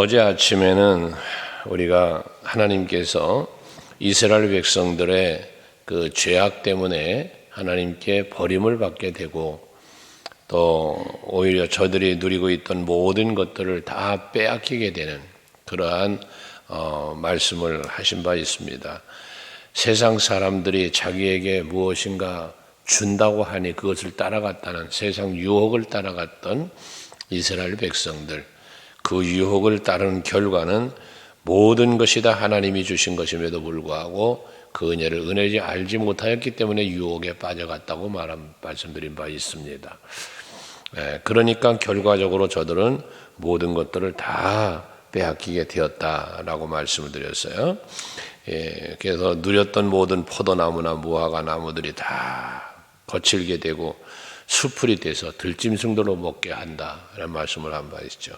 어제 아침에는 우리가 하나님께서 이스라엘 백성들의 그 죄악 때문에 하나님께 버림을 받게 되고 또 오히려 저들이 누리고 있던 모든 것들을 다 빼앗기게 되는 그러한 말씀을 하신 바 있습니다. 세상 사람들이 자기에게 무엇인가 준다고 하니 그것을 따라갔다는 세상 유혹을 따라갔던 이스라엘 백성들, 그 유혹을 따르는 결과는 모든 것이 다 하나님이 주신 것임에도 불구하고 그 은혜를 은혜지 알지 못하였기 때문에 유혹에 빠져갔다고 말씀드린 바 있습니다. 그러니까 결과적으로 저들은 모든 것들을 다 빼앗기게 되었다라고 말씀을 드렸어요. 그래서 누렸던 모든 포도나무나 무화과 나무들이 다 거칠게 되고 수풀이 돼서 들짐승들로 먹게 한다라는 말씀을 한 바 있죠.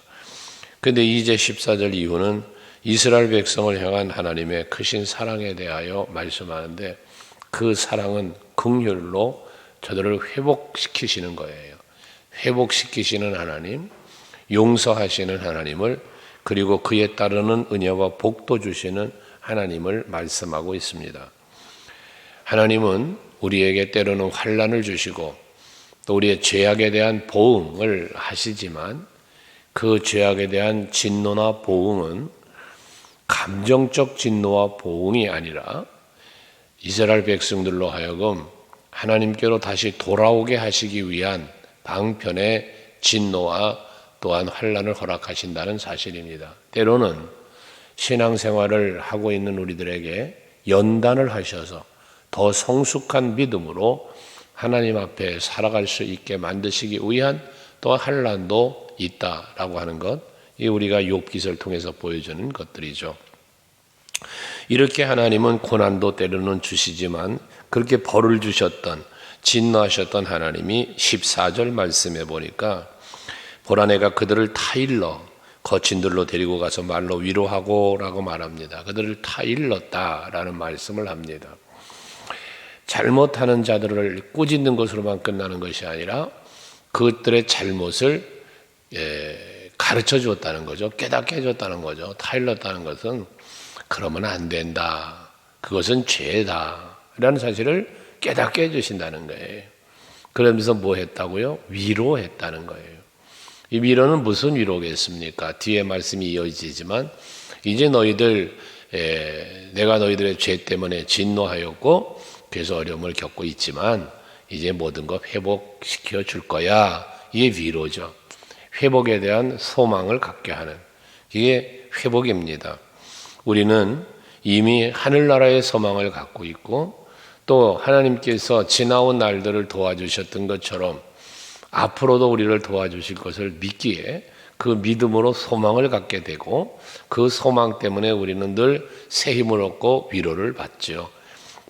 그런데 이제 14절 이후는 이스라엘 백성을 향한 하나님의 크신 사랑에 대하여 말씀하는데 그 사랑은 긍휼로 저들을 회복시키시는 거예요. 회복시키시는 하나님, 용서하시는 하나님을, 그리고 그에 따르는 은혜와 복도 주시는 하나님을 말씀하고 있습니다. 하나님은 우리에게 때로는 환난을 주시고 또 우리의 죄악에 대한 보응을 하시지만 그 죄악에 대한 진노나 보응은 감정적 진노와 보응이 아니라 이스라엘 백성들로 하여금 하나님께로 다시 돌아오게 하시기 위한 방편의 진노와 또한 환난을 허락하신다는 사실입니다. 때로는 신앙생활을 하고 있는 우리들에게 연단을 하셔서 더 성숙한 믿음으로 하나님 앞에 살아갈 수 있게 만드시기 위한 또 환난도 있다라고 하는 것, 이 우리가 욥기서를 통해서 보여주는 것들이죠. 이렇게 하나님은 고난도 때로는 주시지만 그렇게 벌을 주셨던, 진노하셨던 하나님이 14절 말씀해 보니까 보라 내가 그들을 타일러 거친들로 데리고 가서 말로 위로하고 라고 말합니다. 그들을 타일렀다라는 말씀을 합니다. 잘못하는 자들을 꾸짖는 것으로만 끝나는 것이 아니라 그들의 잘못을 가르쳐 주었다는 거죠. 깨닫게 해줬다는 거죠. 타일렀다는 것은 그러면 안 된다, 그것은 죄다 라는 사실을 깨닫게 해주신다는 거예요. 그러면서 뭐 했다고요? 위로했다는 거예요. 이 위로는 무슨 위로겠습니까? 뒤에 말씀이 이어지지만 이제 너희들 내가 너희들의 죄 때문에 진노하였고 그래서 어려움을 겪고 있지만 이제 모든 것 회복시켜 줄 거야. 이게 위로죠. 회복에 대한 소망을 갖게 하는, 이게 회복입니다. 우리는 이미 하늘나라의 소망을 갖고 있고 또 하나님께서 지나온 날들을 도와주셨던 것처럼 앞으로도 우리를 도와주실 것을 믿기에 그 믿음으로 소망을 갖게 되고 그 소망 때문에 우리는 늘 새 힘을 얻고 위로를 받죠.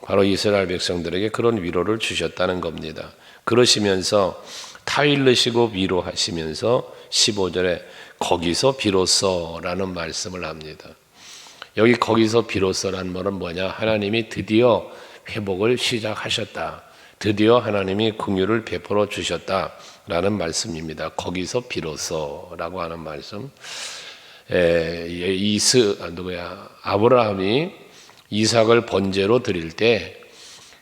바로 이스라엘 백성들에게 그런 위로를 주셨다는 겁니다. 그러시면서 타일르시고 위로하시면서 15절에 거기서 비로소라는 말씀을 합니다. 여기 거기서 비로소라는 말은 뭐냐? 하나님이 드디어 회복을 시작하셨다. 드디어 하나님이 긍휼을 베풀어 주셨다라는 말씀입니다. 거기서 비로소라고 하는 말씀. 아브라함이 이삭을 번제로 드릴 때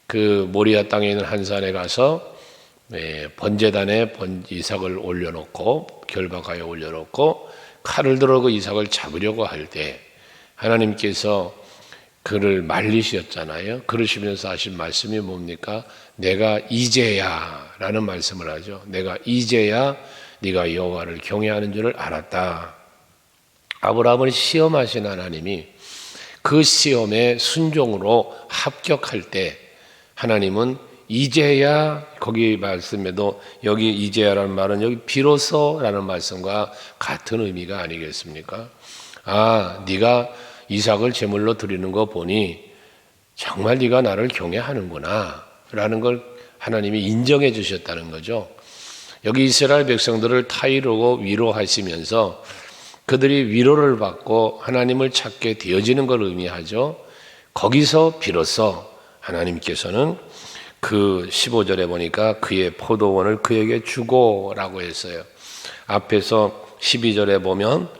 그 모리아 땅에 있는 한 산에 가서 번제단에 이삭을 올려놓고 결박하여 올려놓고 칼을 들어 그 이삭을 잡으려고 할 때 하나님께서 그를 말리셨잖아요. 그러시면서 하신 말씀이 뭡니까? 내가 이제야 라는 말씀을 하죠. 내가 이제야 네가 여호와를 경외하는 줄을 알았다. 아브라함을 시험하신 하나님이 그 시험에 순종으로 합격할 때 하나님은 이제야, 거기 말씀에도 여기 이제야라는 말은 여기 비로소라는 말씀과 같은 의미가 아니겠습니까? 아, 네가 이삭을 제물로 드리는 거 보니 정말 네가 나를 경외하는구나 라는 걸 하나님이 인정해 주셨다는 거죠. 여기 이스라엘 백성들을 타이르고 위로하시면서 그들이 위로를 받고 하나님을 찾게 되어지는 걸 의미하죠. 거기서 비로소 하나님께서는 그 15절에 보니까 그의 포도원을 그에게 주고 라고 했어요. 앞에서 12절에 보면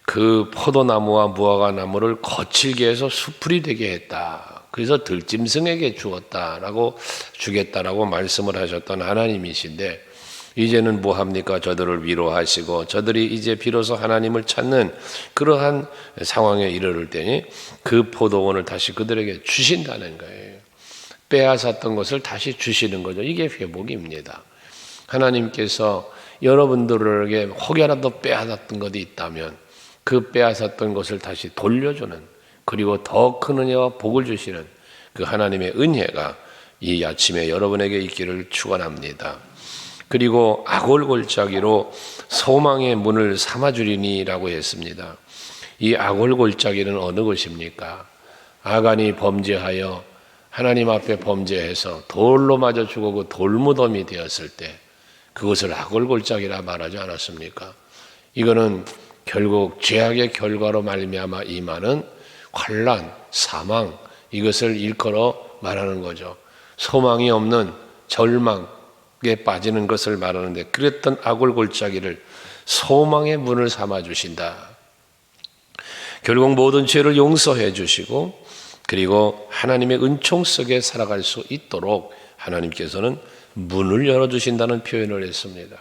그 포도나무와 무화과나무를 거칠게 해서 수풀이 되게 했다. 그래서 들짐승에게 주겠다라고 말씀을 하셨던 하나님이신데, 이제는 뭐합니까? 저들을 위로하시고 저들이 이제 비로소 하나님을 찾는 그러한 상황에 이르를 때니 그 포도원을 다시 그들에게 주신다는 거예요. 빼앗았던 것을 다시 주시는 거죠. 이게 회복입니다. 하나님께서 여러분들에게 혹여라도 빼앗았던 것이 있다면 그 빼앗았던 것을 다시 돌려주는, 그리고 더 큰 은혜와 복을 주시는 그 하나님의 은혜가 이 아침에 여러분에게 있기를 축원합니다. 그리고 아골골짜기로 소망의 문을 삼아주리니라고 했습니다. 이 아골골짜기는 어느 것입니까? 아간이 범죄하여 하나님 앞에 범죄해서 돌로 맞아 죽고 그 돌무덤이 되었을 때 그것을 아골골짜기라 말하지 않았습니까? 이거는 결국 죄악의 결과로 말미암아 임하는 환난, 사망, 이것을 일컬어 말하는 거죠. 소망이 없는 절망에 빠지는 것을 말하는데, 그랬던 아골골짜기를 소망의 문을 삼아 주신다. 결국 모든 죄를 용서해 주시고, 그리고 하나님의 은총 속에 살아갈 수 있도록 하나님께서는 문을 열어주신다는 표현을 했습니다.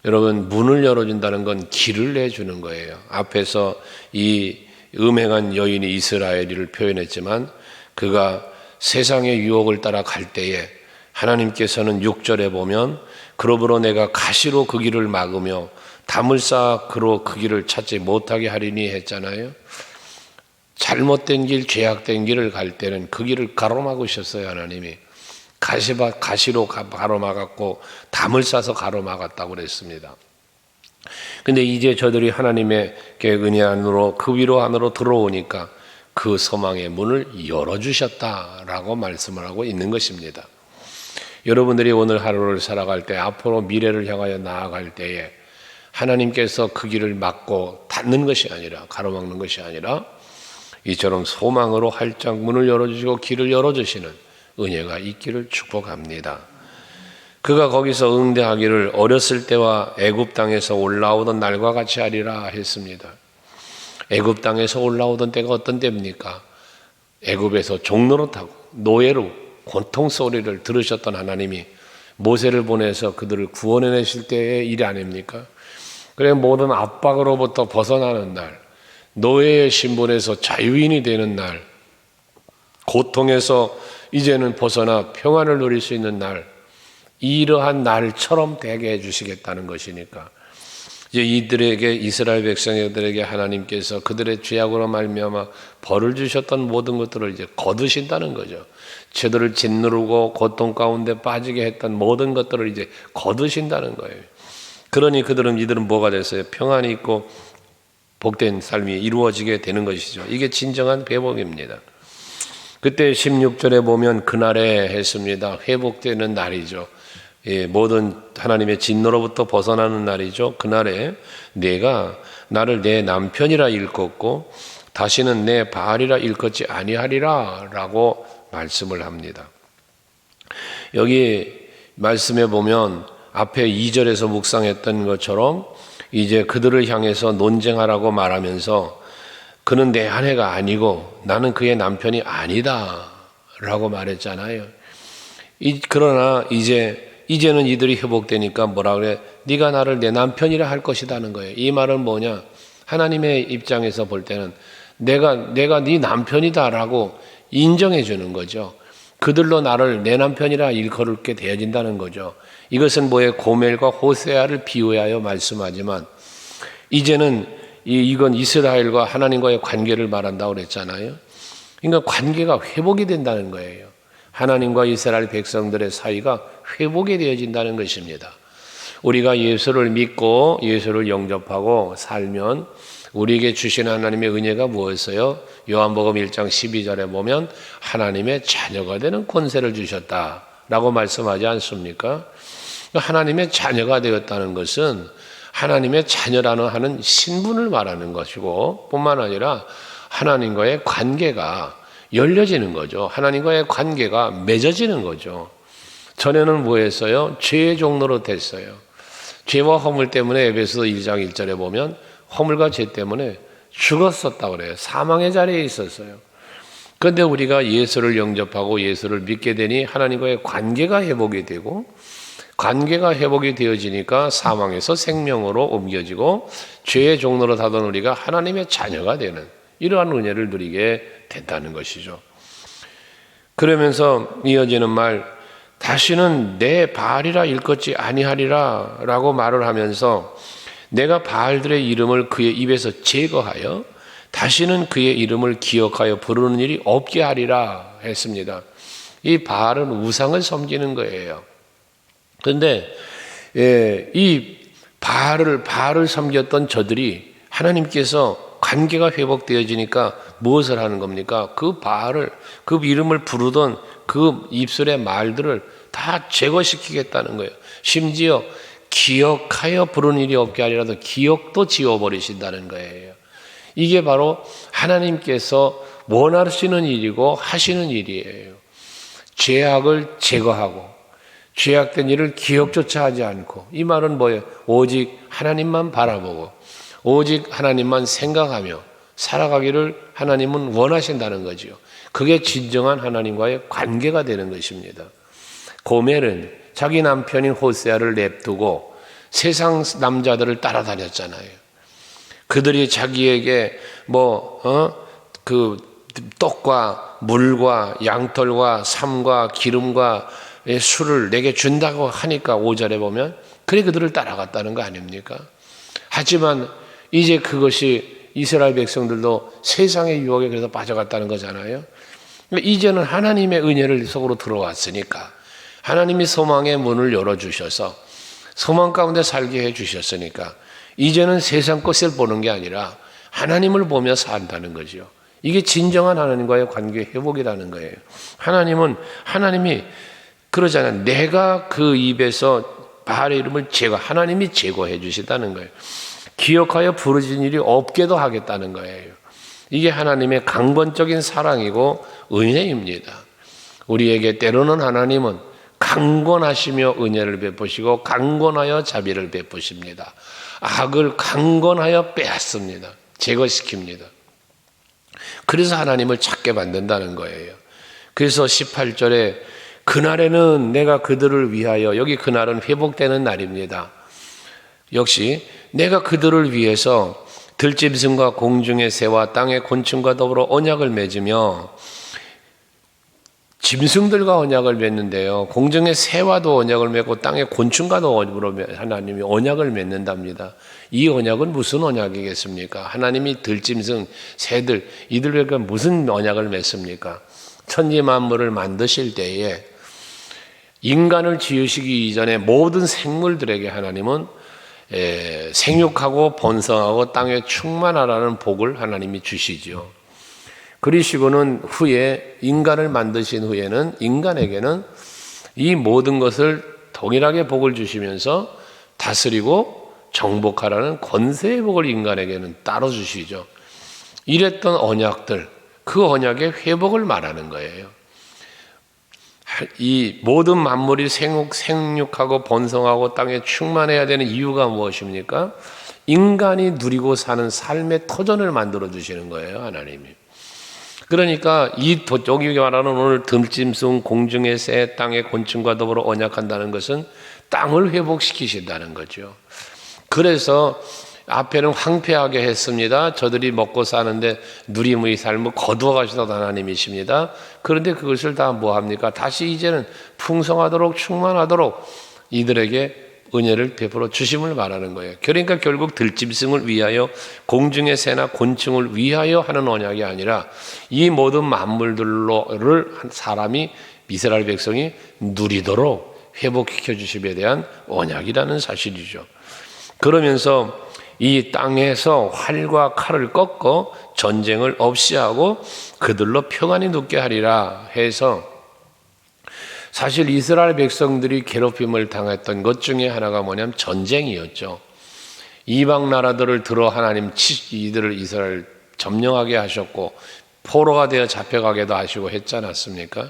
여러분, 문을 열어준다는 건 길을 내주는 거예요. 앞에서 이 음행한 여인이 이스라엘을 표현했지만, 그가 세상의 유혹을 따라 갈 때에 하나님께서는 6절에 보면 그러므로 내가 가시로 그 길을 막으며 담을 쌓아 그로 그 길을 찾지 못하게 하리니 했잖아요. 잘못된 길, 죄악된 길을 갈 때는 그 길을 가로막으셨어요. 하나님이 가시로 가로막았고 담을 싸서 가로막았다고 그랬습니다. 근데 이제 저들이 하나님의 은혜 안으로, 그 위로 안으로 들어오니까 그 소망의 문을 열어주셨다라고 말씀을 하고 있는 것입니다. 여러분들이 오늘 하루를 살아갈 때, 앞으로 미래를 향하여 나아갈 때에 하나님께서 그 길을 막고 닫는 것이 아니라, 가로막는 것이 아니라 이처럼 소망으로 활짝 문을 열어주시고 길을 열어주시는 은혜가 있기를 축복합니다. 그가 거기서 응대하기를 어렸을 때와 애굽 땅에서 올라오던 날과 같이 하리라 했습니다. 애굽 땅에서 올라오던 때가 어떤 때입니까? 애굽에서 종노릇하고 노예로 고통 소리를 들으셨던 하나님이 모세를 보내서 그들을 구원해내실 때의 일 아닙니까? 그래, 모든 압박으로부터 벗어나는 날, 노예의 신분에서 자유인이 되는 날, 고통에서 이제는 벗어나 평안을 누릴 수 있는 날, 이러한 날처럼 되게 해주시겠다는 것이니까, 이제 이들에게, 이스라엘 백성들에게 하나님께서 그들의 죄악으로 말미암아 벌을 주셨던 모든 것들을 이제 거두신다는 거죠. 저들을 짓누르고 고통 가운데 빠지게 했던 모든 것들을 이제 거두신다는 거예요. 그러니 이들은 뭐가 됐어요? 평안이 있고 복된 삶이 이루어지게 되는 것이죠. 이게 진정한 회복입니다. 그때 16절에 보면 그날에 했습니다. 회복되는 날이죠. 예, 모든 하나님의 진노로부터 벗어나는 날이죠. 그날에 내가 나를 내 남편이라 일컫고 다시는 내 바알이라 일컫지 아니하리라 라고 말씀을 합니다. 여기 말씀에 보면 앞에 2절에서 묵상했던 것처럼 이제 그들을 향해서 논쟁하라고 말하면서 그는 내 아내가 아니고 나는 그의 남편이 아니다 라고 말했잖아요. 그러나 이제는 이들이 회복되니까 뭐라 그래? 네가 나를 내 남편이라 할 것이다는 거예요. 이 말은 뭐냐? 하나님의 입장에서 볼 때는 내가 네 남편이다라고 인정해 주는 거죠. 그들로 나를 내 남편이라 일컬게 되어진다는 거죠. 이것은 뭐의 고멜과 호세아를 비유하여 말씀하지만, 이제는 이건 이스라엘과 하나님과의 관계를 말한다고 그랬잖아요. 그러니까 관계가 회복이 된다는 거예요. 하나님과 이스라엘 백성들의 사이가 회복이 되어진다는 것입니다. 우리가 예수를 믿고 예수를 영접하고 살면 우리에게 주신 하나님의 은혜가 무엇이에요? 요한복음 1장 12절에 보면 하나님의 자녀가 되는 권세를 주셨다라고 말씀하지 않습니까? 하나님의 자녀가 되었다는 것은 하나님의 자녀라는 하는 신분을 말하는 것이고, 뿐만 아니라 하나님과의 관계가 열려지는 거죠. 하나님과의 관계가 맺어지는 거죠. 전에는 뭐했어요? 죄의 종로로 됐어요. 죄와 허물 때문에 에베소 1장 1절에 보면 허물과 죄 때문에 죽었었다고 그래요. 사망의 자리에 있었어요. 그런데 우리가 예수를 영접하고 예수를 믿게 되니 하나님과의 관계가 회복이 되고, 관계가 회복이 되어지니까 사망에서 생명으로 옮겨지고 죄의 종로로 사던 우리가 하나님의 자녀가 되는 이러한 은혜를 누리게 된다는 것이죠. 그러면서 이어지는 말, 다시는 내 바알이라 일컫지 아니하리라 라고 말을 하면서 내가 바알들의 이름을 그의 입에서 제거하여 다시는 그의 이름을 기억하여 부르는 일이 없게 하리라 했습니다. 이 바알은 우상을 섬기는 거예요. 그런데 이 바알을 섬겼던 저들이 하나님께서 관계가 회복되어지니까 무엇을 하는 겁니까? 그 바알을, 그 이름을 부르던 그 입술의 말들을 다 제거시키겠다는 거예요. 심지어 기억하여 부르는 일이 없게 하리라도 기억도 지워버리신다는 거예요. 이게 바로 하나님께서 원하시는 일이고 하시는 일이에요. 죄악을 제거하고 죄악된 일을 기억조차 하지 않고, 이 말은 뭐예요? 오직 하나님만 바라보고 오직 하나님만 생각하며 살아가기를 하나님은 원하신다는 거지요. 그게 진정한 하나님과의 관계가 되는 것입니다. 고멜은 자기 남편인 호세아를 냅두고 세상 남자들을 따라다녔잖아요. 그들이 자기에게 그 떡과 물과 양털과 삶과 기름과 술을 내게 준다고 하니까 5절에 보면 그래 그들을 따라갔다는 거 아닙니까? 하지만 이제 그것이 이스라엘 백성들도 세상의 유혹에 그래서 빠져갔다는 거잖아요. 이제는 하나님의 은혜를 속으로 들어왔으니까, 하나님이 소망의 문을 열어주셔서 소망 가운데 살게 해주셨으니까 이제는 세상 것을 보는 게 아니라 하나님을 보며 산다는 거죠. 이게 진정한 하나님과의 관계 회복이라는 거예요. 하나님이 그러잖아요. 내가 그 입에서 바알의 이름을 하나님이 제거해 주시다는 거예요. 기억하여 부르짖는 일이 없게도 하겠다는 거예요. 이게 하나님의 강권적인 사랑이고 은혜입니다. 우리에게 때로는 하나님은 강권하시며 은혜를 베푸시고 강권하여 자비를 베푸십니다. 악을 강권하여 빼앗습니다. 제거시킵니다. 그래서 하나님을 찾게 만든다는 거예요. 그래서 18절에 그날에는 내가 그들을 위하여, 여기 그날은 회복되는 날입니다. 역시 내가 그들을 위해서 들짐승과 공중의 새와 땅의 곤충과 더불어 언약을 맺으며, 짐승들과 언약을 맺는데요, 공중의 새와도 언약을 맺고 땅의 곤충과도 하나님이 언약을 맺는답니다. 이 언약은 무슨 언약이겠습니까? 하나님이 들짐승, 새들, 이들에게 무슨 언약을 맺습니까? 천지 만물을 만드실 때에 인간을 지으시기 이전에 모든 생물들에게 하나님은 생육하고 번성하고 땅에 충만하라는 복을 하나님이 주시죠. 그러시고는 후에 인간을 만드신 후에는 인간에게는 이 모든 것을 동일하게 복을 주시면서 다스리고 정복하라는 권세의 복을 인간에게는 따로 주시죠. 이랬던 언약들, 그 언약의 회복을 말하는 거예요. 이 모든 만물이 생육하고 번성하고 땅에 충만해야 되는 이유가 무엇입니까? 인간이 누리고 사는 삶의 터전을 만들어 주시는 거예요, 하나님이. 그러니까 여기 말하는 오늘 들짐승, 공중의 새, 땅의 곤충과 더불어 언약한다는 것은 땅을 회복시키신다는 거죠. 그래서 앞에는 황폐하게 했습니다. 저들이 먹고 사는데 누림의 삶을 거두어 가시던 하나님이십니다. 그런데 그것을 다 뭐합니까? 다시 이제는 풍성하도록 충만하도록 이들에게 은혜를 베풀어 주심을 말하는 거예요. 그러니까 결국 들짐승을 위하여, 공중의 새나 곤충을 위하여 하는 언약이 아니라 이 모든 만물들을 사람이, 이스라엘 백성이 누리도록 회복시켜 주심에 대한 언약이라는 사실이죠. 그러면서 이 땅에서 활과 칼을 꺾어 전쟁을 없이 하고 그들로 평안히 눕게 하리라 해서, 사실 이스라엘 백성들이 괴롭힘을 당했던 것 중에 하나가 뭐냐면 전쟁이었죠. 이방 나라들을 들어 하나님 이들을 이스라엘 점령하게 하셨고 포로가 되어 잡혀가게도 하시고 했지 않았습니까?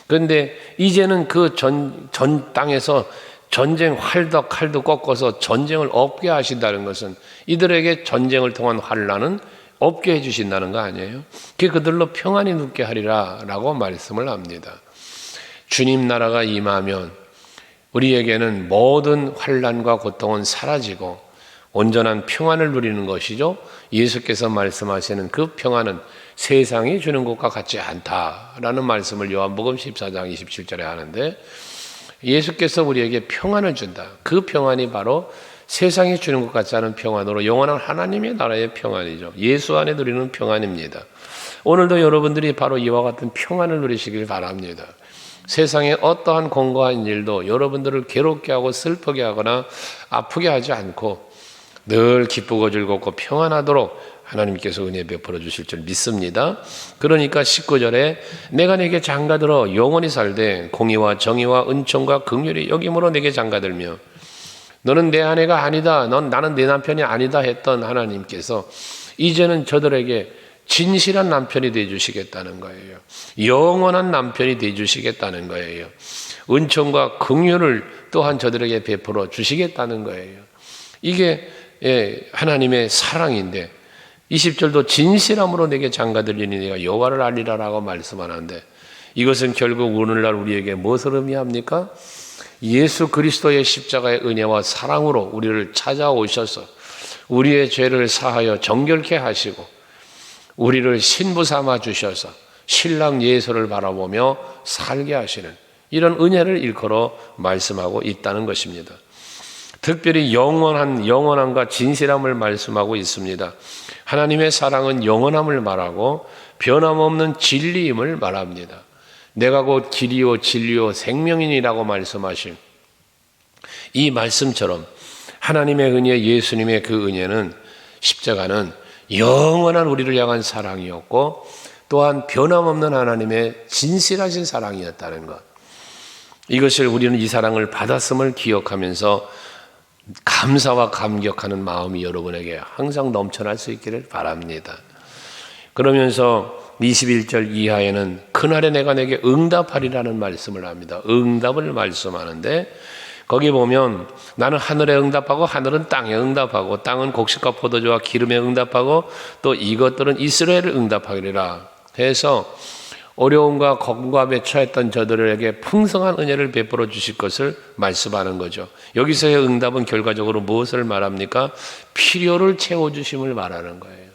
그런데 이제는 그 전 땅에서 전쟁 칼도 꺾어서 전쟁을 없게 하신다는 것은 이들에게 전쟁을 통한 환난은 없게 해주신다는 거 아니에요? 그게 그들로 평안이 눕게 하리라 라고 말씀을 합니다. 주님 나라가 임하면 우리에게는 모든 환난과 고통은 사라지고 온전한 평안을 누리는 것이죠. 예수께서 말씀하시는 그 평안은 세상이 주는 것과 같지 않다라는 말씀을 요한복음 14장 27절에 하는데, 예수께서 우리에게 평안을 준다. 그 평안이 바로 세상이 주는 것 같지 않은 평안으로 영원한 하나님의 나라의 평안이죠. 예수 안에 누리는 평안입니다. 오늘도 여러분들이 바로 이와 같은 평안을 누리시길 바랍니다. 세상에 어떠한 공고한 일도 여러분들을 괴롭게 하고 슬프게 하거나 아프게 하지 않고 늘 기쁘고 즐겁고 평안하도록 하나님께서 은혜 베풀어 주실 줄 믿습니다. 그러니까 19절에 내가 내게 장가들어 영원히 살되 공의와 정의와 은총과 긍휼이 여김으로 내게 장가들며 너는 내 아내가 아니다, 나는 내 남편이 아니다 했던 하나님께서 이제는 저들에게 진실한 남편이 되어주시겠다는 거예요. 영원한 남편이 되어주시겠다는 거예요. 은총과 긍휼을 또한 저들에게 베풀어 주시겠다는 거예요. 이게 하나님의 사랑인데 20절도 진실함으로 내게 장가들리니 내가 여호와를 알리라라고 말씀하는데, 이것은 결국 오늘날 우리에게 무엇을 의미합니까? 예수 그리스도의 십자가의 은혜와 사랑으로 우리를 찾아오셔서 우리의 죄를 사하여 정결케 하시고 우리를 신부 삼아 주셔서 신랑 예수를 바라보며 살게 하시는 이런 은혜를 일컬어 말씀하고 있다는 것입니다. 특별히 영원함과 진실함을 말씀하고 있습니다. 하나님의 사랑은 영원함을 말하고 변함없는 진리임을 말합니다. 내가 곧 길이요 진리요 생명이니라고 말씀하신 이 말씀처럼 하나님의 은혜, 예수님의 그 은혜는, 십자가는 영원한 우리를 향한 사랑이었고 또한 변함없는 하나님의 진실하신 사랑이었다는 것, 이것을 우리는 이 사랑을 받았음을 기억하면서 감사와 감격하는 마음이 여러분에게 항상 넘쳐날 수 있기를 바랍니다. 그러면서 21절 이하에는 그날에 내가 내게 응답하리라는 말씀을 합니다. 응답을 말씀하는데, 거기 보면 나는 하늘에 응답하고 하늘은 땅에 응답하고 땅은 곡식과 포도주와 기름에 응답하고 또 이것들은 이스라엘을 응답하리라 해서 어려움과 공감에 처했던 저들에게 풍성한 은혜를 베풀어 주실 것을 말씀하는 거죠. 여기서의 응답은 결과적으로 무엇을 말합니까? 필요를 채워주심을 말하는 거예요.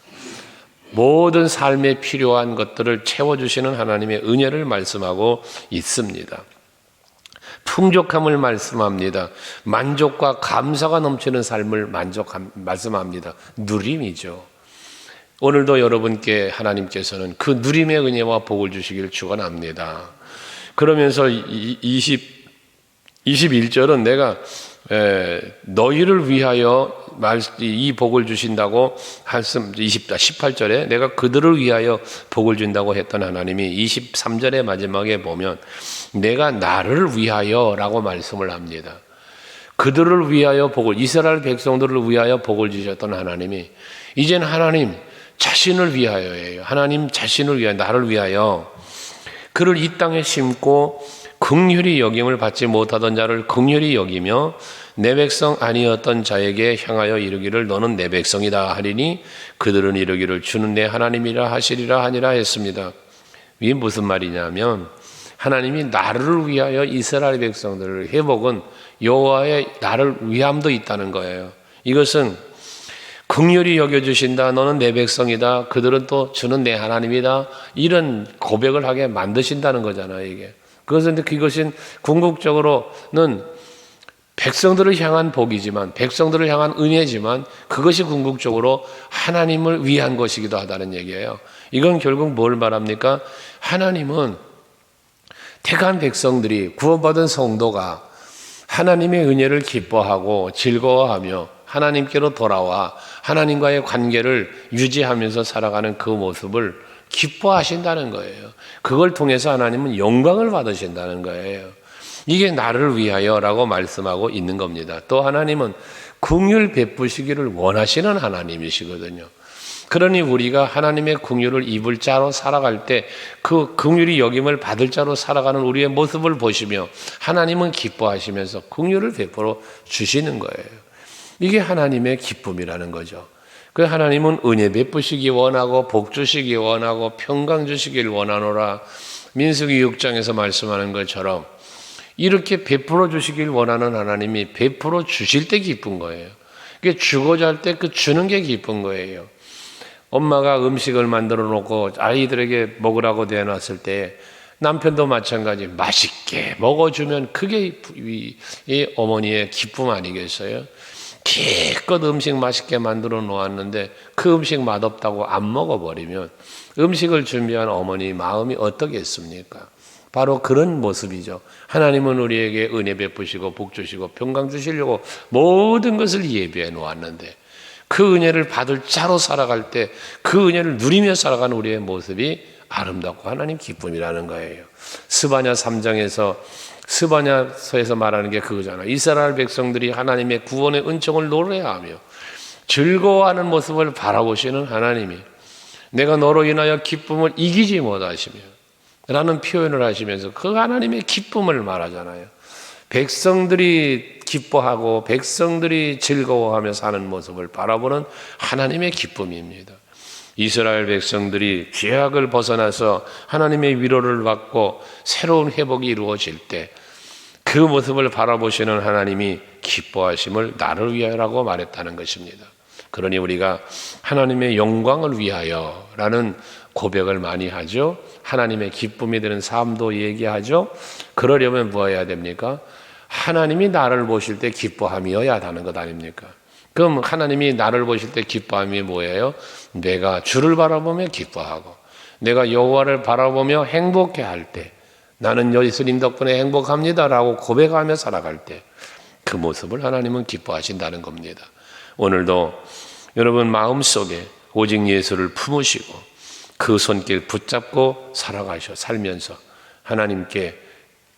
모든 삶에 필요한 것들을 채워주시는 하나님의 은혜를 말씀하고 있습니다. 풍족함을 말씀합니다. 만족과 감사가 넘치는 삶을 말씀합니다. 누림이죠. 오늘도 여러분께 하나님께서는 그 누림의 은혜와 복을 주시기를 축원합니다. 그러면서 21절은 내가 너희를 위하여 이 복을 주신다고 18절에 내가 그들을 위하여 복을 준다고 했던 하나님이 23절의 마지막에 보면 내가 나를 위하여 라고 말씀을 합니다. 그들을 위하여 복을, 이스라엘 백성들을 위하여 복을 주셨던 하나님이 이제는 하나님 자신을 위하여예요. 하나님 자신을 위하여, 나를 위하여 그를 이 땅에 심고 긍휼히 여김을 받지 못하던 자를 긍휼히 여기며 내 백성 아니었던 자에게 향하여 이르기를 너는 내 백성이다 하리니 그들은 이르기를 주는 내 하나님이라 하시리라 하니라 했습니다. 이게 무슨 말이냐면 하나님이 나를 위하여 이스라엘 백성들을 회복은 여호와의 나를 위함도 있다는 거예요. 이것은 긍휼히 여겨주신다, 너는 내 백성이다, 그들은 또 주는 내 하나님이다, 이런 고백을 하게 만드신다는 거잖아요. 이게 그것은 궁극적으로는 백성들을 향한 복이지만, 백성들을 향한 은혜지만 그것이 궁극적으로 하나님을 위한 것이기도 하다는 얘기예요. 이건 결국 뭘 말합니까? 하나님은 택한 백성들이, 구원받은 성도가 하나님의 은혜를 기뻐하고 즐거워하며 하나님께로 돌아와 하나님과의 관계를 유지하면서 살아가는 그 모습을 기뻐하신다는 거예요. 그걸 통해서 하나님은 영광을 받으신다는 거예요. 이게 나를 위하여라고 말씀하고 있는 겁니다. 또 하나님은 긍휼 베푸시기를 원하시는 하나님이시거든요. 그러니 우리가 하나님의 긍휼을 입을 자로 살아갈 때 그 긍휼이 여김을 받을 자로 살아가는 우리의 모습을 보시며 하나님은 기뻐하시면서 긍휼을 베풀어 주시는 거예요. 이게 하나님의 기쁨이라는 거죠. 그 하나님은 은혜 베푸시기 원하고 복 주시기 원하고 평강 주시길 원하노라. 민수기 6장에서 말씀하는 것처럼 이렇게 베풀어 주시길 원하는 하나님이 베풀어 주실 때 기쁜 거예요. 그게 주고자 할 때 그 주는 게 기쁜 거예요. 엄마가 음식을 만들어 놓고 아이들에게 먹으라고 내놨을 때 남편도 마찬가지 맛있게 먹어주면 그게 이 어머니의 기쁨 아니겠어요? 기껏 음식 맛있게 만들어 놓았는데 그 음식 맛없다고 안 먹어버리면 음식을 준비한 어머니 마음이 어떻겠습니까? 바로 그런 모습이죠. 하나님은 우리에게 은혜 베푸시고 복 주시고 평강 주시려고 모든 것을 예비해 놓았는데 그 은혜를 받을 자로 살아갈 때 그 은혜를 누리며 살아가는 우리의 모습이 아름답고 하나님 기쁨이라는 거예요. 스바냐 3장에서 스바냐서에서 말하는 게 그거잖아요. 이스라엘 백성들이 하나님의 구원의 은총을 노래하며 즐거워하는 모습을 바라보시는 하나님이 내가 너로 인하여 기쁨을 이기지 못하시며 라는 표현을 하시면서 그 하나님의 기쁨을 말하잖아요. 백성들이 기뻐하고 백성들이 즐거워하며 사는 모습을 바라보는 하나님의 기쁨입니다. 이스라엘 백성들이 죄악을 벗어나서 하나님의 위로를 받고 새로운 회복이 이루어질 때 그 모습을 바라보시는 하나님이 기뻐하심을 나를 위하여라고 말했다는 것입니다. 그러니 우리가 하나님의 영광을 위하여 라는 고백을 많이 하죠. 하나님의 기쁨이 되는 삶도 얘기하죠. 그러려면 뭐 해야 됩니까? 하나님이 나를 보실 때 기뻐함이어야 하는 것 아닙니까? 그럼 하나님이 나를 보실 때 기뻐함이 뭐예요? 내가 주를 바라보며 기뻐하고 내가 여호와를 바라보며 행복해할 때 나는 예수님 덕분에 행복합니다라고 고백하며 살아갈 때 그 모습을 하나님은 기뻐하신다는 겁니다. 오늘도 여러분 마음속에 오직 예수를 품으시고 그 손길 붙잡고 살면서 하나님께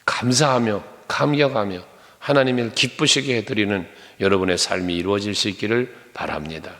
감사하며 감격하며 하나님을 기쁘시게 해드리는 여러분의 삶이 이루어질 수 있기를 바랍니다.